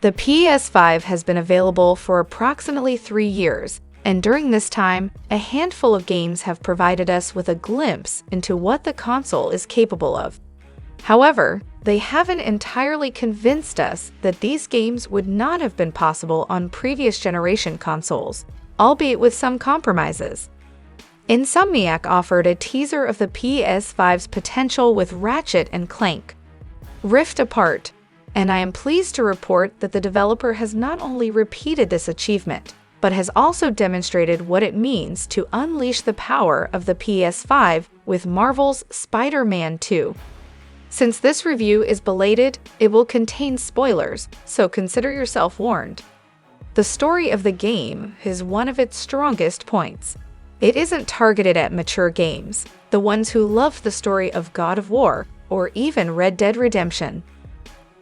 The PS5 has been available for approximately 3 years, and during this time, a handful of games have provided us with a glimpse into what the console is capable of. However, they haven't entirely convinced us that these games would not have been possible on previous generation consoles, albeit with some compromises. Insomniac offered a teaser of the PS5's potential with Ratchet & Clank Rift Apart, and I am pleased to report that the developer has not only repeated this achievement, but has also demonstrated what it means to unleash the power of the PS5 with Marvel's Spider-Man 2. Since this review is belated, it will contain spoilers, so consider yourself warned. The story of the game is one of its strongest points. It isn't targeted at mature games, the ones who love the story of God of War or even Red Dead Redemption.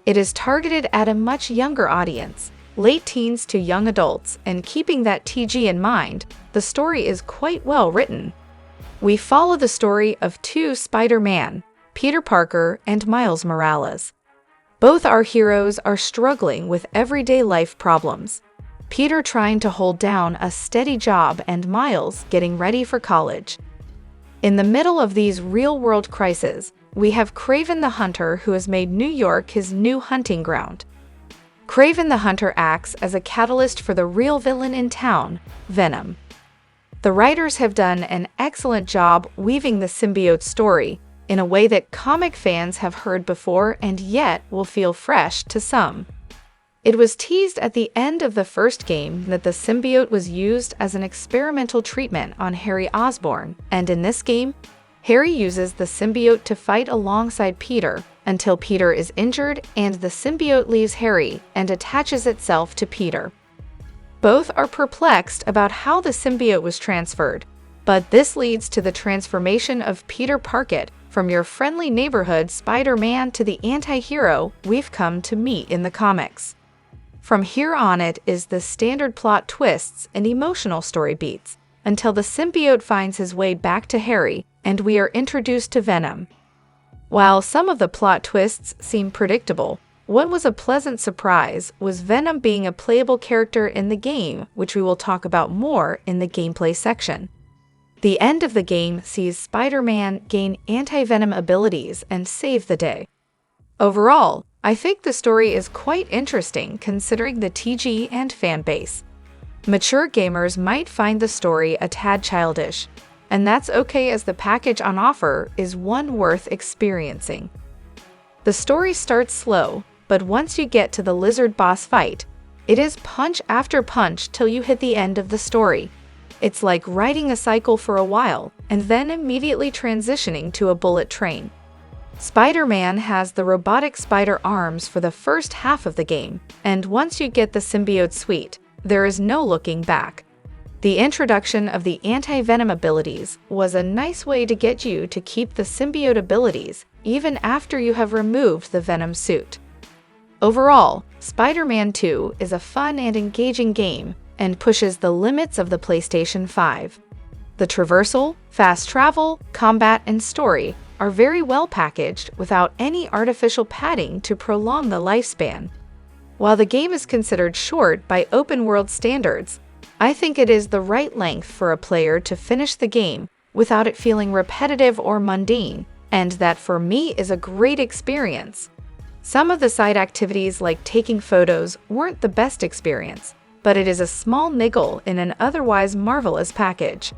It is targeted at a much younger audience, late teens to young adults, and keeping that TG in mind, the story is quite well written. We follow the story of two Spider-Man, Peter Parker and Miles Morales. Both our heroes are struggling with everyday life problems. Peter trying to hold down a steady job and Miles getting ready for college. In the middle of these real-world crises, we have Kraven the Hunter, who has made New York his new hunting ground. Kraven the Hunter acts as a catalyst for the real villain in town, Venom. The writers have done an excellent job weaving the symbiote story in a way that comic fans have heard before and yet will feel fresh to some. It was teased at the end of the first game that the symbiote was used as an experimental treatment on Harry Osborn, and in this game, Harry uses the symbiote to fight alongside Peter until Peter is injured and the symbiote leaves Harry and attaches itself to Peter. Both are perplexed about how the symbiote was transferred, but this leads to the transformation of Peter Parker from your friendly neighborhood Spider-Man to the anti-hero we've come to meet in the comics. From here on, it is the standard plot twists and emotional story beats until the symbiote finds his way back to Harry and we are introduced to Venom. While some of the plot twists seem predictable, what was a pleasant surprise was Venom being a playable character in the game, which we will talk about more in the gameplay section. The end of the game sees Spider-Man gain anti-venom abilities and save the day. Overall, I think the story is quite interesting considering the TG and fan base. Mature gamers might find the story a tad childish, and that's okay as the package on offer is one worth experiencing. The story starts slow, but once you get to the lizard boss fight, it is punch after punch till you hit the end of the story. It's like riding a cycle for a while, and then immediately transitioning to a bullet train. Spider-Man has the robotic spider arms for the first half of the game, and once you get the symbiote suite, there is no looking back. The introduction of the anti-venom abilities was a nice way to get you to keep the symbiote abilities even after you have removed the Venom suit. Overall, Spider-Man 2 is a fun and engaging game and pushes the limits of the PlayStation 5. The traversal, fast travel, combat, and story are very well packaged without any artificial padding to prolong the lifespan. While the game is considered short by open-world standards, I think it is the right length for a player to finish the game without it feeling repetitive or mundane, and that for me is a great experience. Some of the side activities like taking photos weren't the best experience, but it is a small niggle in an otherwise marvelous package.